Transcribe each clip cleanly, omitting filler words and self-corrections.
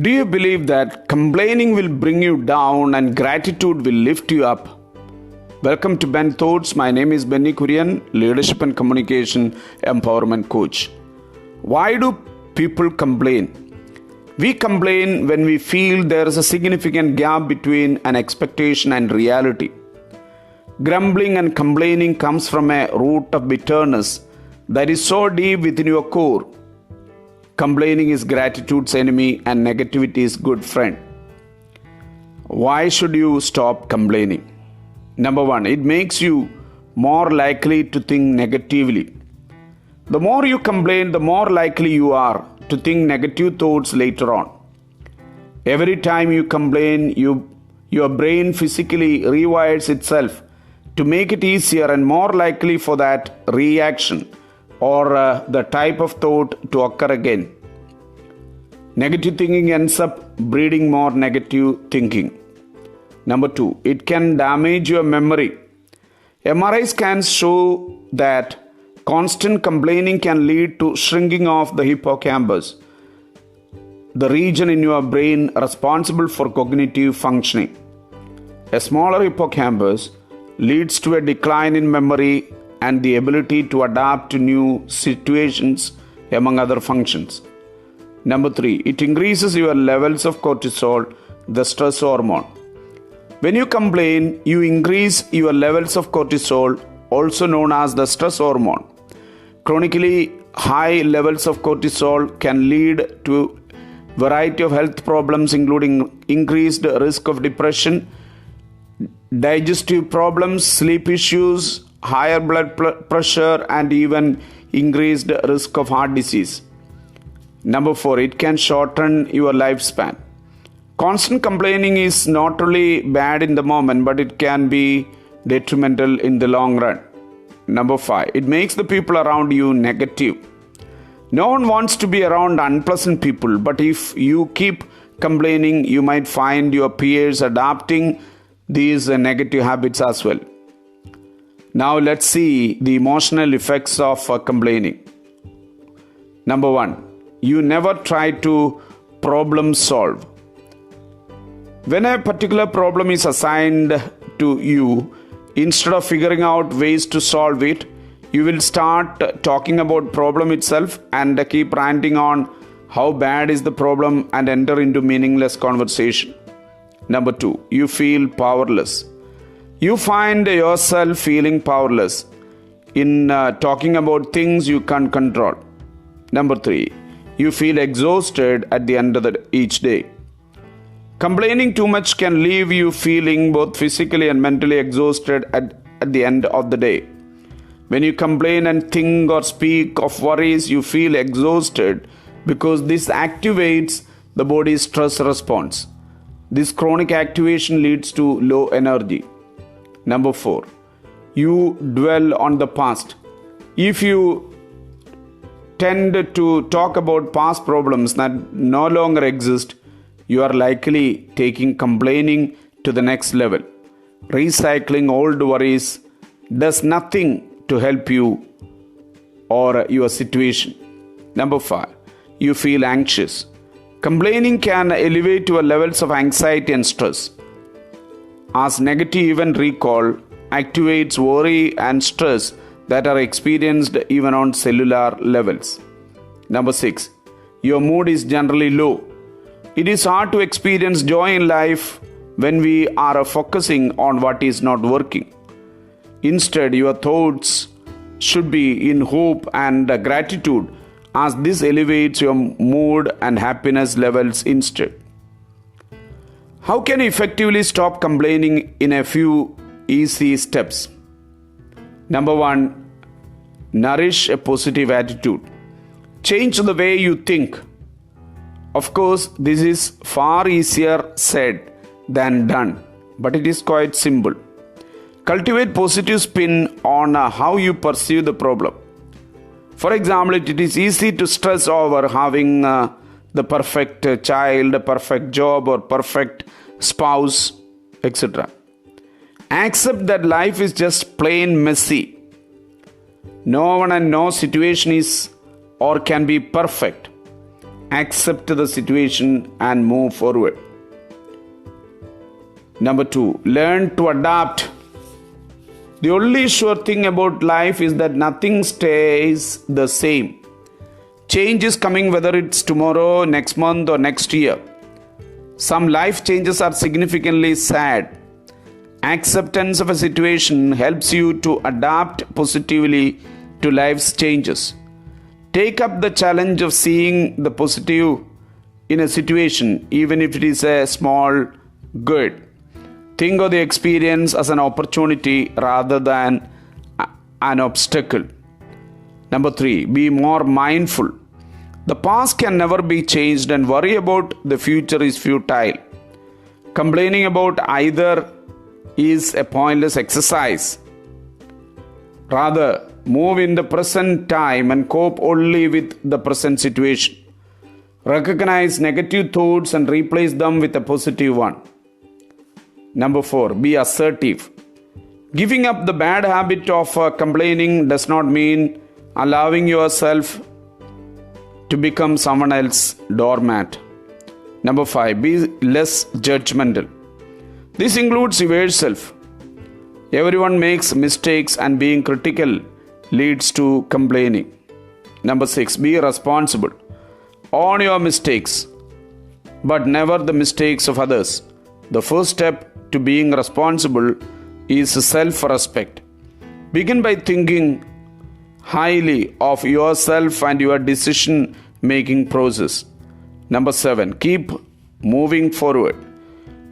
Do you believe that complaining will bring you down and gratitude will lift you up? Welcome to Ben Thoughts. My name is Benny Kurian, Leadership and Communication Empowerment Coach. Why do people complain? We complain when we feel there is a significant gap between an expectation and reality. Grumbling and complaining comes from a root of bitterness that is so deep within your core. Complaining is gratitude's enemy and negativity is good friend. Why should you stop complaining? Number one, it makes you more likely to think negatively. The more you complain, the more likely you are to think negative thoughts later on. Every time you complain, your brain physically rewires itself to make it easier and more likely for that reaction or the type of thought to occur again. Negative thinking ends up breeding more negative thinking. Number two, it can damage your memory. MRI scans show that constant complaining can lead to shrinking of the hippocampus, the region in your brain responsible for cognitive functioning. A smaller hippocampus leads to a decline in memory and the ability to adapt to new situations, among other functions. Number three, it increases your levels of cortisol, the stress hormone. When you complain, you increase your levels of cortisol, also known as the stress hormone. Chronically high levels of cortisol can lead to a variety of health problems, including increased risk of depression, digestive problems, sleep issues, higher blood pressure, and even increased risk of heart disease. Number four, it can shorten your lifespan. Constant complaining is not only bad in the moment, but it can be detrimental in the long run. Number five, it makes the people around you negative. No one wants to be around unpleasant people, but if you keep complaining, you might find your peers adopting these negative habits as well. Now let's see the emotional effects of complaining. Number one, you never try to problem solve. When a particular problem is assigned to you, instead of figuring out ways to solve it, you will start talking about problem itself and keep ranting on how bad is the problem and enter into meaningless conversation. Number two, you feel powerless. You find yourself feeling powerless in talking about things you can't control. Number three, you feel exhausted at the end of each day. Complaining too much can leave you feeling both physically and mentally exhausted at the end of the day. When you complain and think or speak of worries, you feel exhausted because this activates the body's stress response. This chronic activation leads to low energy. Number four, you dwell on the past. If you tend to talk about past problems that no longer exist, you are likely taking complaining to the next level. Recycling old worries does nothing to help you or your situation. Number five, you feel anxious. Complaining can elevate your levels of anxiety and stress, as negative event recall activates worry and stress that are experienced even on cellular levels. Number six, your mood is generally low. It is hard to experience joy in life when we are focusing on what is not working. Instead, your thoughts should be in hope and gratitude, as this elevates your mood and happiness levels instead. How can you effectively stop complaining in a few easy steps? Number one, nourish a positive attitude. Change the way you think. Of course, this is far easier said than done, but it is quite simple. Cultivate positive spin on how you perceive the problem. For example, it is easy to stress over having the perfect child, perfect job, or perfect spouse, etc. Accept that life is just plain messy. No one and no situation is or can be perfect. accept the situation and move forward. Number 2, learn to adapt. The only sure thing about life is that nothing stays the same. Change is coming, whether it's tomorrow, next month, or next year. Some life changes are significantly sad. Acceptance of a situation helps you to adapt positively to life's changes. Take up the challenge of seeing the positive in a situation, even if it is a small good. Think of the experience as an opportunity rather than an obstacle. Number 3, be more mindful. The past can never be changed, and worry about the future is futile. Complaining about either is a pointless exercise. Rather, move in the present time and cope only with the present situation. Recognize negative thoughts and replace them with a positive one. Number 4, be assertive. Giving up the bad habit of complaining does not mean allowing yourself to become someone else's doormat. Number 5, be less judgmental. This includes yourself. Everyone makes mistakes, and being critical leads to complaining. Number 6, be responsible. Own your mistakes, but never the mistakes of others. The first step to being responsible is self-respect. Begin by thinking highly of yourself and your decision-making process. Number 7, keep moving forward.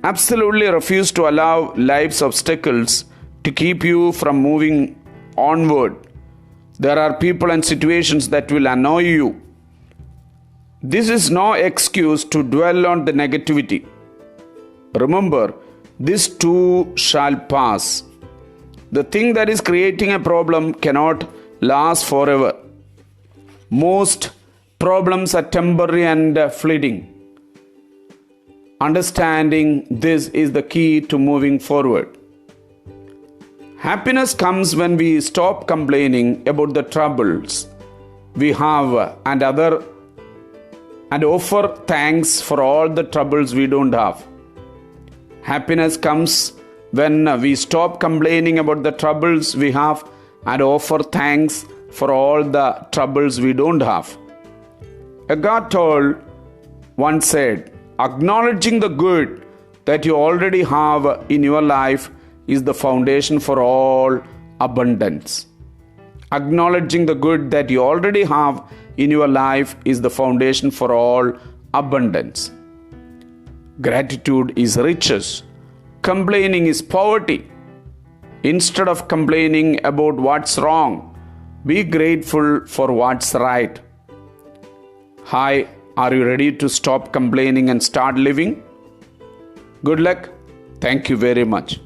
Absolutely refuse to allow life's obstacles to keep you from moving onward. There are people and situations that will annoy you. This is no excuse to dwell on the negativity. Remember, this too shall pass. The thing that is creating a problem cannot last forever. Most problems are temporary and fleeting. Understanding this is the key to moving forward. Happiness comes when we stop complaining about the troubles we have and offer thanks for all the troubles we don't have. Happiness comes when we stop complaining about the troubles we have and offer thanks for all the troubles we don't have. A God told once said, acknowledging the good that you already have in your life is the foundation for all abundance. Acknowledging the good that you already have in your life is the foundation for all abundance. Gratitude is riches. Complaining is poverty. Instead of complaining about what's wrong, be grateful for what's right. Hi, are you ready to stop complaining and start living? Good luck. Thank you very much.